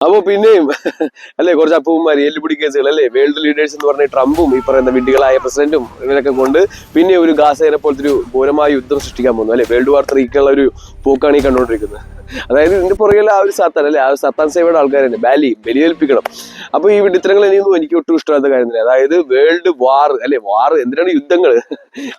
അപ്പൊ പിന്നെയും അല്ലെ കുറച്ച് അപ്പൂപ്പന്മാര് എല്ലുപിടി കേസുകൾ അല്ലെ വേൾഡ് ലീഡേഴ്സ് എന്ന് പറഞ്ഞ ട്രംപും ഈ പറയുന്ന വിഡ്ഢികളായ പ്രസിഡന്റും ഇവരൊക്കെ കൊണ്ട് പിന്നെ ഒരു ഗാസേനെ പോലത്തെ ഒരു ഘോരമായ യുദ്ധം സൃഷ്ടിക്കാൻ പോകുന്നു അല്ലെ വേൾഡ് വാർ 3 ഒരു പോക്കാണ് ഈ കണ്ടുകൊണ്ടിരിക്കുന്നത്. അതായത് ഇതിന്റെ പുറകെ ആ ഒരു സത്താൻ അല്ലെ ആ സത്താൻ സേവയുടെ ആൾക്കാർ തന്നെ ബലിയേൽപ്പിക്കണം. അപ്പൊ ഈ വിഡിത്തരങ്ങൾ ഇനിയൊന്നും എനിക്ക് ഒട്ടും ഇഷ്ടമാത്ത കാര്യം തന്നെ. അതായത് വേൾഡ് വാർ അല്ലെ വാർ എന്തിനാണ് യുദ്ധങ്ങൾ?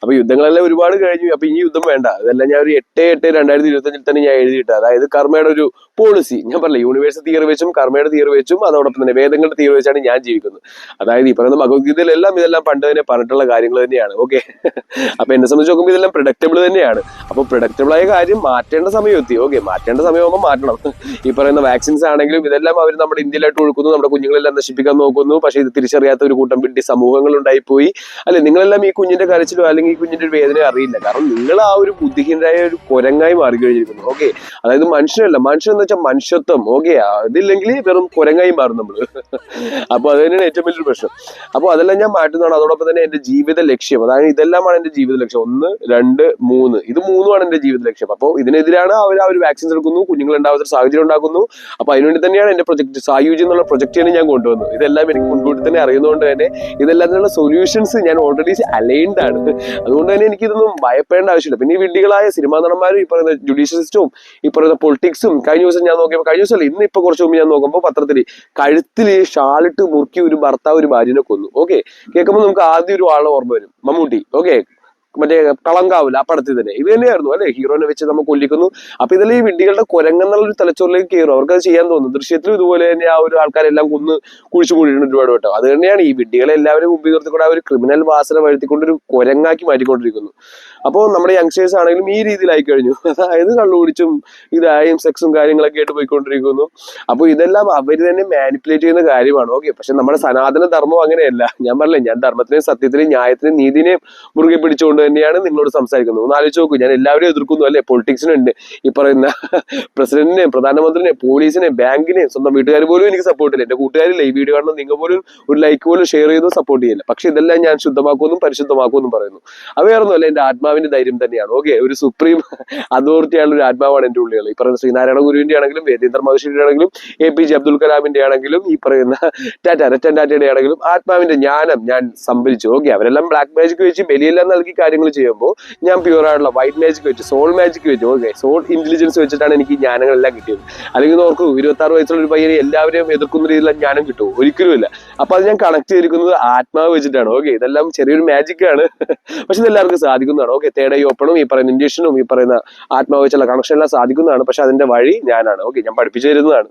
അപ്പൊ യുദ്ധങ്ങളെല്ലാം ഒരുപാട് കഴിഞ്ഞു. അപ്പൊ ഈ യുദ്ധം വേണ്ട. അതെല്ലാം ഞാൻ ഒരു 8/8/2025 തന്നെ ഞാൻ എഴുതിയിട്ട്, അതായത് കർമ്മയുടെ ഒരു പോളിസി ഞാൻ പറഞ്ഞില്ല, യൂണിവേഴ്സ് തിയറി വെച്ചും കർമ്മയുടെ തിയറി വെച്ചും അതോടൊപ്പം തന്നെ വേദങ്ങളുടെ തിയറി വെച്ചാണ് ഞാൻ ജീവിക്കുന്നത്. അതായത് ഈ പറയുന്ന ഭഗവത്ഗീതയിലെല്ലാം ഇതെല്ലാം പണ്ട് തന്നെ പറഞ്ഞിട്ടുള്ള കാര്യങ്ങൾ തന്നെയാണ്. ഓക്കെ, അപ്പൊ എന്നെ സംബന്ധിച്ച് നോക്കുമ്പോൾ ഇതെല്ലാം പ്രൊഡക്റ്റബിൾ തന്നെയാണ്. അപ്പൊ പ്രൊഡക്റ്റബിൾ ആയ കാര്യം മാറ്റേണ്ട സമയം എത്തി. ഓക്കെ, മാറ്റേണ്ട സമയമാകുമ്പോൾ മാറ്റണം. ഈ പറയുന്ന വാക്സിൻസ് ആണെങ്കിലും ഇതെല്ലാം അവർ നമ്മുടെ ഇന്ത്യയിലായിട്ട് ഒഴുക്കുന്നു, നമ്മുടെ കുഞ്ഞുങ്ങളെല്ലാം നശിപ്പിക്കാൻ നോക്കുന്നു. പക്ഷെ ഇത് തിരിച്ചറിയാത്ത ഒരു കൂട്ടം വിഡ്ഢി സമൂഹങ്ങൾ ഉണ്ടായിപ്പോയി അല്ലെ. നിങ്ങളെല്ലാം ഈ കുഞ്ഞിന്റെ കരച്ചിലോ അല്ലെങ്കിൽ ഈ കുഞ്ഞിന്റെ ഒരു വേദന അറിയില്ല. കാരണം നിങ്ങൾ ആ ഒരു ബുദ്ധിഹീനരായ ഒരു കുരങ്ങായി മാറി കഴിഞ്ഞിരിക്കുന്നു. ഓക്കെ, അതായത് മനുഷ്യനല്ല, മനുഷ്യൻ എന്ന് വെച്ചാൽ മനുഷ്യത്വം. ഓക്കെ, അതില്ലെങ്കിൽ വെറും കുരങ്ങായി മാറും നമ്മള്. അപ്പൊ അത് തന്നെയാണ് ഏറ്റവും വലിയൊരു പ്രശ്നം. അപ്പൊ അതെല്ലാം ഞാൻ മാറ്റുന്നതാണ്. അതോടൊപ്പം തന്നെ എന്റെ ജീവിത ലക്ഷ്യം, അതായത് ഇതെല്ലാമാണ് എന്റെ ജീവിത ലക്ഷ്യം. 1, 2, 3 ഇത് 3 എന്റെ ജീവിത ലക്ഷ്യം. അപ്പോൾ ഇതിനെതിരാണ് അവർ ആ ഒരു വാക്സിൻസ് എടുക്കുന്നു, കുഞ്ഞുങ്ങൾ ഉണ്ടാവുന്ന സാഹചര്യം ഉണ്ടാക്കുന്നു. അപ്പൊ അതിനുവേണ്ടി തന്നെയാണ് എന്റെ പ്രൊജക്ട് സായുജ് എന്നുള്ള പ്രൊജക്റ്റിനെ ഞാൻ കൊണ്ടുവന്നത്. ഇതെല്ലാം എനിക്ക് മുൻകൂട്ടി തന്നെ അറിയുന്നതുകൊണ്ട് തന്നെ ഇതെല്ലാത്തിനുള്ള സൊല്യൂഷൻസ് ഞാൻ ഓൾറെഡി അലൈൻഡ് ആണ്. അതുകൊണ്ട് തന്നെ എനിക്കിതൊന്നും ഭയപ്പെടേണ്ട ആവശ്യമില്ല. പിന്നെ ഈ വിഡ്ഢികളായ സിനിമാ നടന്മാരും ഈ പറയുന്ന ജുഡീഷ്യൽ സിസ്റ്റവും ഈ പറയുന്ന പൊളിറ്റിക്സും കഴിഞ്ഞ ദിവസം ഞാൻ നോക്കിയപ്പോൾ, കഴിഞ്ഞ ദിവസമല്ല ഇന്ന് ഇപ്പൊ കുറച്ച് മുമ്പ് ഞാൻ നോക്കുമ്പോൾ പത്രത്തിൽ കഴുത്തിൽ ഷാളിട്ട് മുറുക്കി ഒരു ഭർത്താവ് ഒരു ഭാര്യനെ കൊന്നു. ഓക്കെ, കേൾക്കുമ്പോൾ നമുക്ക് ആദ്യം ഒരു ആളെ ഓർമ്മ വരും, മമ്മൂട്ടി. ഓക്കെ, മറ്റേ കളങ്കാവില്ല ആ പടത്തിൽ തന്നെ ഇത് തന്നെയായിരുന്നു അല്ലെ, ഹീറോനെ വെച്ച് നമ്മൾ കൊല്ലിക്കുന്നു. അപ്പൊ ഇതെല്ലാം ഈ വിഡ്ഢികളുടെ കുരങ്ങെന്നുള്ള ഒരു തലച്ചോറിലേക്ക് കയറും. അവർക്ക് അത് ചെയ്യാൻ തോന്നുന്നു. ദൃശ്യത്തിലും ഇതുപോലെ തന്നെ ആ ഒരു ആൾക്കാരെല്ലാം കൊന്ന് കുഴിച്ചു കൂടിയിട്ടുണ്ട് ഒരുപാട് വട്ടം. അത് തന്നെയാണ് ഈ വിഡ്ഢികളെ എല്ലാവരും മുമ്പിൽ നിർത്തിക്കൂടെ ആ ഒരു ക്രിമിനൽ വാസന വരുത്തിക്കൊണ്ട് ഒരു കുരങ്ങാക്കി മാറ്റിക്കൊണ്ടിരിക്കുന്നു. അപ്പോൾ നമ്മുടെ യങ്സ്റ്റേഴ്സ് ആണെങ്കിലും ഈ രീതിയിലായി കഴിഞ്ഞു. അതായത് കള്ളുപിടിച്ചും ഇതായും സെക്സും കാര്യങ്ങളൊക്കെ ആയിട്ട് പോയിക്കൊണ്ടിരിക്കുന്നു. അപ്പോൾ ഇതെല്ലാം അവര് തന്നെ മാനിപ്പുലേറ്റ് ചെയ്യുന്ന കാര്യമാണ്. ഓക്കെ, പക്ഷെ നമ്മുടെ സനാതന ധർമ്മം അങ്ങനെയല്ല. ഞാൻ പറഞ്ഞില്ലേ, ഞാൻ ധർമ്മത്തിനെയും സത്യത്തിനെയും ന്യായത്തിനെയും നീതിനെയും മുറുകെ പിടിച്ചുകൊണ്ട് തന്നെയാണ് നിങ്ങളോട് സംസാരിക്കുന്നത്. ഒന്ന് ആലോചിച്ച് നോക്കൂ, ഞാൻ എല്ലാവരും എതിർക്കുന്നു അല്ലെ. പൊളിറ്റിക്സിനുണ്ട്, ഈ പറയുന്ന പ്രസിഡന്റിനെയും പ്രധാനമന്ത്രിനെയും പോലീസിനെയും ബാങ്കിനെയും സ്വന്തം വീട്ടുകാർ പോലും എനിക്ക് സപ്പോർട്ട് ചെയ്യില്ല. എന്റെ കൂട്ടുകാരില്ല ഈ വീഡിയോ കാണുന്ന നിങ്ങൾ പോലും ഒരു ലൈക്ക് പോലും ഷെയർ ചെയ്തും സപ്പോർട്ട് ചെയ്യില്ല. പക്ഷെ ഇതെല്ലാം ഞാൻ ശുദ്ധമാക്കുമെന്നും പരിശുദ്ധമാക്കുമെന്നും പറയുന്നു. അത് വേറൊന്നും അല്ല, എന്റെ ആത്മാവിന്റെ ധൈര്യം തന്നെയാണ്. ഓക്കെ, ഒരു സുപ്രീം അതോറിറ്റിയാണ് ഒരു ആത്മാവാണ് എന്റെ ഉള്ളിൽ. ഈ പറയുന്ന ശ്രീനാരായണ ഗുരുവിന്റെ ആണെങ്കിലും വേദേന്ദ്ര മഹർഷിയുടെ ആണെങ്കിലും APJ അബ്ദുൽ കലാമിന്റെ ആണെങ്കിലും ഈ പറയുന്ന രത്തൻ ടാറ്റയുടെ ആണെങ്കിലും ആത്മാവിന്റെ ജ്ഞാനം ഞാൻ സംഭരിച്ചു. ഓക്കെ, അവരെല്ലാം ബ്ലാക്ക് മാജിക് വെച്ച് ബലിയെല്ലാം നൽകി കാര്യങ്ങൾ ചെയ്യുമ്പോൾ ഞാൻ പ്യൂർ ആയിട്ടുള്ള വൈറ്റ് മാജിക് വെച്ച് സോൾ മാജിക് വെച്ച് ഓക്കെ സോൾ ഇന്റലിജൻസ് വെച്ചിട്ടാണ് എനിക്ക് ജ്ഞാനങ്ങളെല്ലാം കിട്ടിയത്. അല്ലെങ്കിൽ നോക്കൂ, 26 വയസ്സുള്ള ഒരു പയ്യനെ എല്ലാവരെയും എതിർക്കുന്ന രീതിയിലുള്ള ജ്ഞാനം കിട്ടുമോ? ഒരിക്കലും ഇല്ല. അപ്പൊ അത് ഞാൻ കണക്ട് ചെയ്തിരിക്കുന്നത് ആത്മാവ് വെച്ചിട്ടാണ്. ഓക്കെ, ഇതെല്ലാം ചെറിയൊരു മാജിക് ആണ്, പക്ഷെ ഇതെല്ലാവർക്കും സാധിക്കുന്നതാണ്. ഓക്കെ, തേർഡ് ഐ ഓപ്പണും ഈ പറയുന്ന ഇൻഡ്യൂഷനും ഈ പറയുന്ന ആത്മാവ് വെച്ചുള്ള കണക്ഷൻ എല്ലാം സാധിക്കുന്നതാണ്. പക്ഷെ അതിന്റെ വഴി ഞാനാണ്. ഓക്കെ, ഞാൻ പഠിപ്പിച്ചു തരുന്നതാണ്.